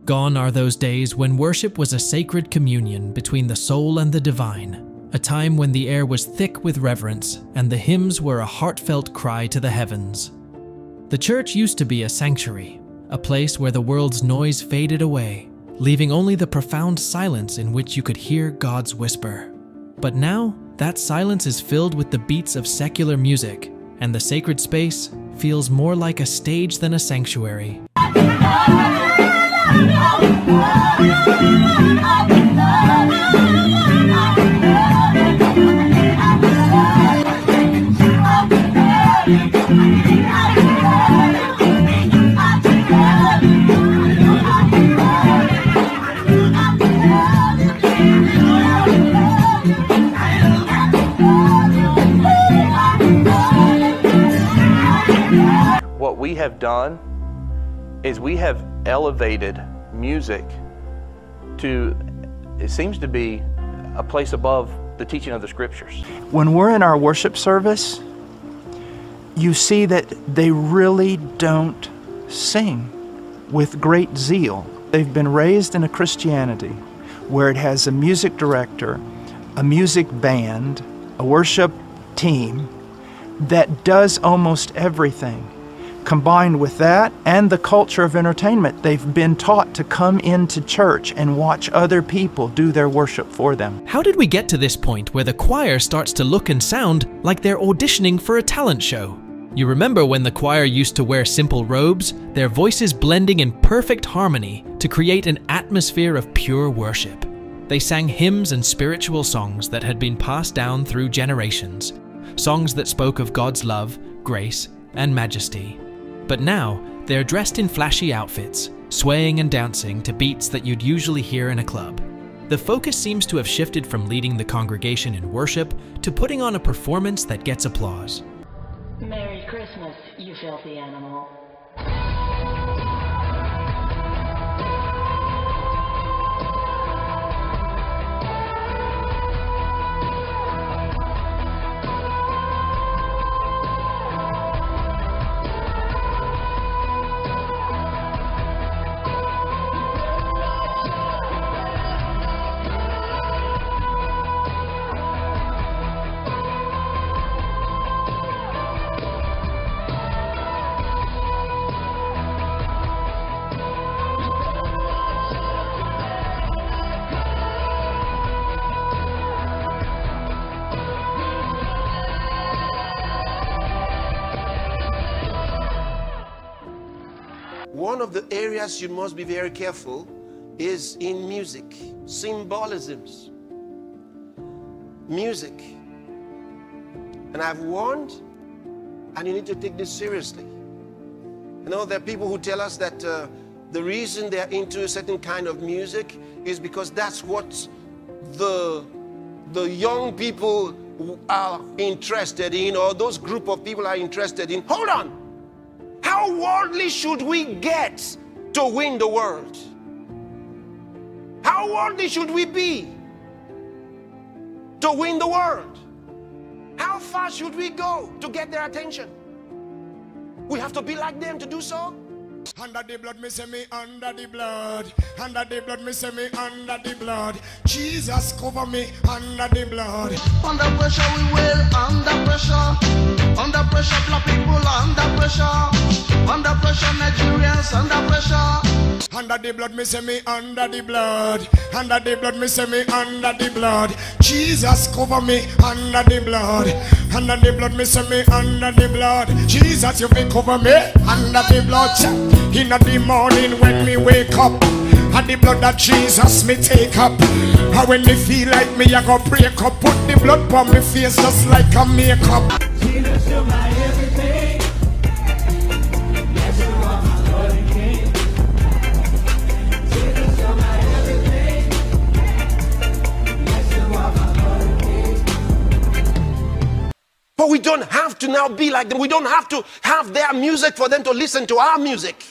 Gone are those days when worship was a sacred communion between the soul and the divine, a time when the air was thick with reverence and the hymns were a heartfelt cry to the heavens. The church used to be a sanctuary, a place where the world's noise faded away, leaving only the profound silence in which you could hear God's whisper. But now, that silence is filled with the beats of secular music, and the sacred space feels more like a stage than a sanctuary. What we have done is we have elevated music to, it seems to be a place above the teaching of the scriptures. When we're in our worship service, you see that they really don't sing with great zeal. They've been raised in a Christianity where it has a music director, a music band, a worship team that does almost everything. Combined with that and the culture of entertainment, they've been taught to come into church and watch other people do their worship for them. How did we get to this point where the choir starts to look and sound like they're auditioning for a talent show? You remember when the choir used to wear simple robes, their voices blending in perfect harmony to create an atmosphere of pure worship. They sang hymns and spiritual songs that had been passed down through generations, songs that spoke of God's love, grace, and majesty. But now, they're dressed in flashy outfits, swaying and dancing to beats that you'd usually hear in a club. The focus seems to have shifted from leading the congregation in worship to putting on a performance that gets applause. Merry Christmas, you filthy animal. One of the areas you must be very careful is in music, symbolisms, music. And I've warned, and you need to take this seriously. You know, there are people who tell us that the reason they're into a certain kind of music is because that's what the young people are interested in, or those group of people are interested in. Hold on! How worldly should we get to win the world? How worldly should we be to win the world? How far should we go to get their attention? We have to be like them to do so. Under the blood, me say me under the blood. Under the blood, me say me under the blood. Jesus cover me under the blood. Under pressure we will, under pressure. Under pressure black people, under pressure. Under pressure Nigerians, under pressure. Under the blood, me say me under the blood. Under the blood, me say me under the blood. Jesus cover me under the blood. Under the blood, me say me under the blood. Jesus, you will cover me under the blood. In the morning when me wake up, and the blood of Jesus me take up. And when me feel like me, I go break up. Put the blood on me face just like a makeup. Jesus, you're my everything. Yes, you are my Lord and King. Jesus, you're my everything. Yes, you are my Lord and King. But we don't have to now be like them. We don't have to have their music for them to listen to our music.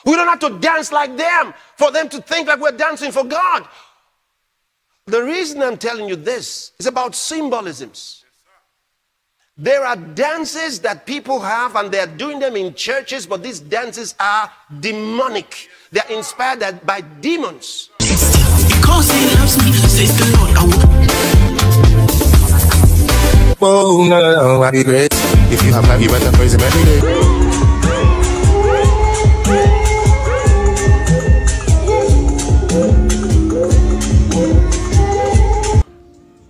We don't have to dance like them for them to think like we're dancing for God. The reason I'm telling you this is about symbolisms. There are dances that people have and they're doing them in churches, but these dances are demonic. They're inspired by demons. Because he loves me, says the Lord. Whoa, no, I'd be great. If you have life, you better praise him every day.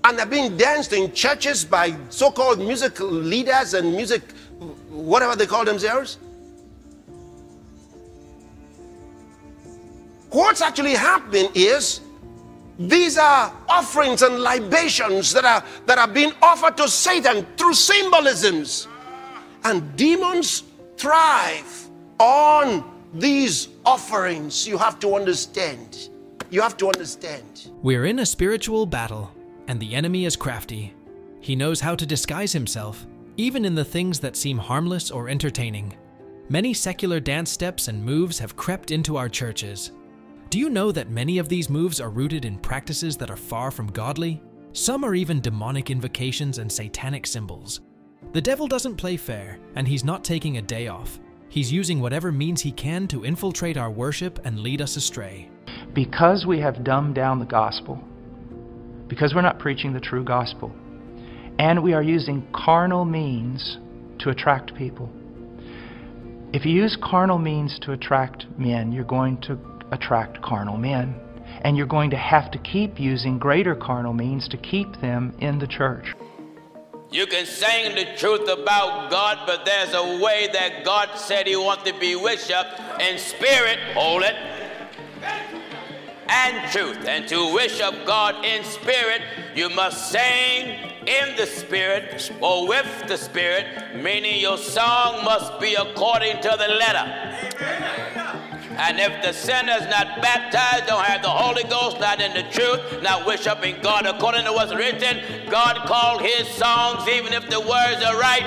And they're being danced in churches by so-called music leaders and music, whatever they call themselves. What's actually happening is these are offerings and libations that are being offered to Satan through symbolisms. And demons thrive on these offerings. You have to understand. You have to understand. We're in a spiritual battle, and the enemy is crafty. He knows how to disguise himself, even in the things that seem harmless or entertaining. Many secular dance steps and moves have crept into our churches. Do you know that many of these moves are rooted in practices that are far from godly? Some are even demonic invocations and satanic symbols. The devil doesn't play fair, and he's not taking a day off. He's using whatever means he can to infiltrate our worship and lead us astray. Because we have dumbed down the gospel, because we're not preaching the true gospel, and we are using carnal means to attract people. If you use carnal means to attract men, you're going to attract carnal men. And you're going to have to keep using greater carnal means to keep them in the church. You can sing the truth about God, but there's a way that God said he wants to be worshiped in spirit, hold it, and truth. And to worship God in spirit, you must sing in the spirit or with the spirit, meaning your song must be according to the letter. And if the sinner's not baptized, don't have the Holy Ghost, not in the truth, not worshiping God according to what's written, God called his songs, even if the words are right,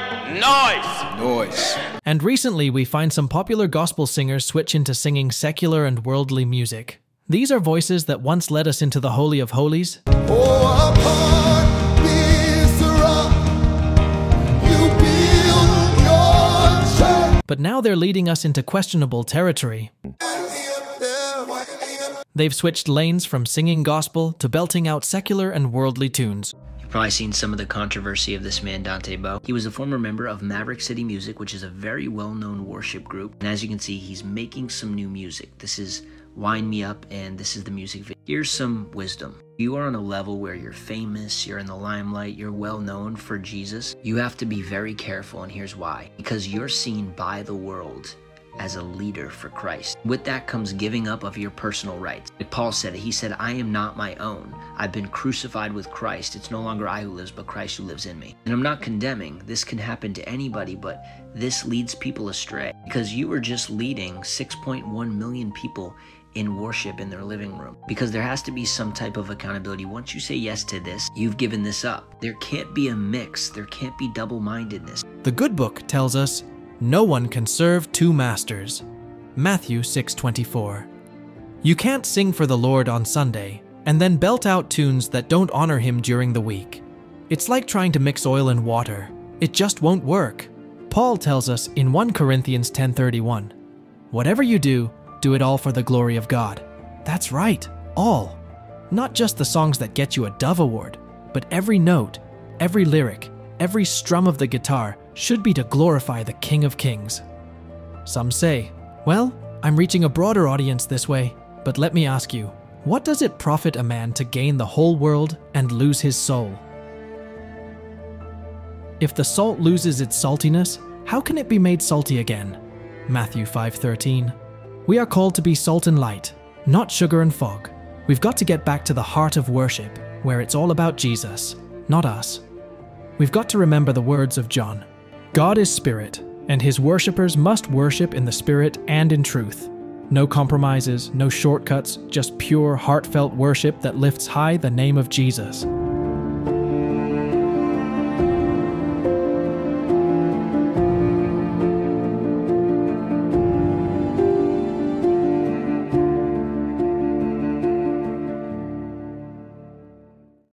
noise. And recently we find some popular gospel singers switch into singing secular and worldly music. These are voices that once led us into the Holy of Holies. But now they're leading us into questionable territory. They've switched lanes from singing gospel to belting out secular and worldly tunes. You've probably seen some of the controversy of this man, Dante Bowe. He was a former member of Maverick City Music, which is a very well-known worship group. And as you can see, he's making some new music. This is Wind Me Up, and this is the music video. Here's some wisdom. You are on a level where you're famous, you're in the limelight, you're well known for Jesus. You have to be very careful, and here's why. Because you're seen by the world as a leader for Christ. With that comes giving up of your personal rights. Like Paul said it, he said, I am not my own. I've been crucified with Christ. It's no longer I who lives, but Christ who lives in me. And I'm not condemning. This can happen to anybody, but this leads people astray. Because you are just leading 6.1 million people in worship in their living room. Because there has to be some type of accountability. Once you say yes to this, you've given this up. There can't be a mix. There can't be double-mindedness. The good book tells us, no one can serve two masters. Matthew 6:24. You can't sing for the Lord on Sunday and then belt out tunes that don't honor him during the week. It's like trying to mix oil and water. It just won't work. Paul tells us in 1 Corinthians 10:31, whatever you do, do it all for the glory of God. That's right, all. Not just the songs that get you a Dove Award, but every note, every lyric, every strum of the guitar should be to glorify the King of Kings. Some say, well, I'm reaching a broader audience this way, but let me ask you, what does it profit a man to gain the whole world and lose his soul? If the salt loses its saltiness, how can it be made salty again? Matthew 5:13. We are called to be salt and light, not sugar and fog. We've got to get back to the heart of worship, where it's all about Jesus, not us. We've got to remember the words of John. God is spirit, and his worshippers must worship in the spirit and in truth. No compromises, no shortcuts, just pure, heartfelt worship that lifts high the name of Jesus.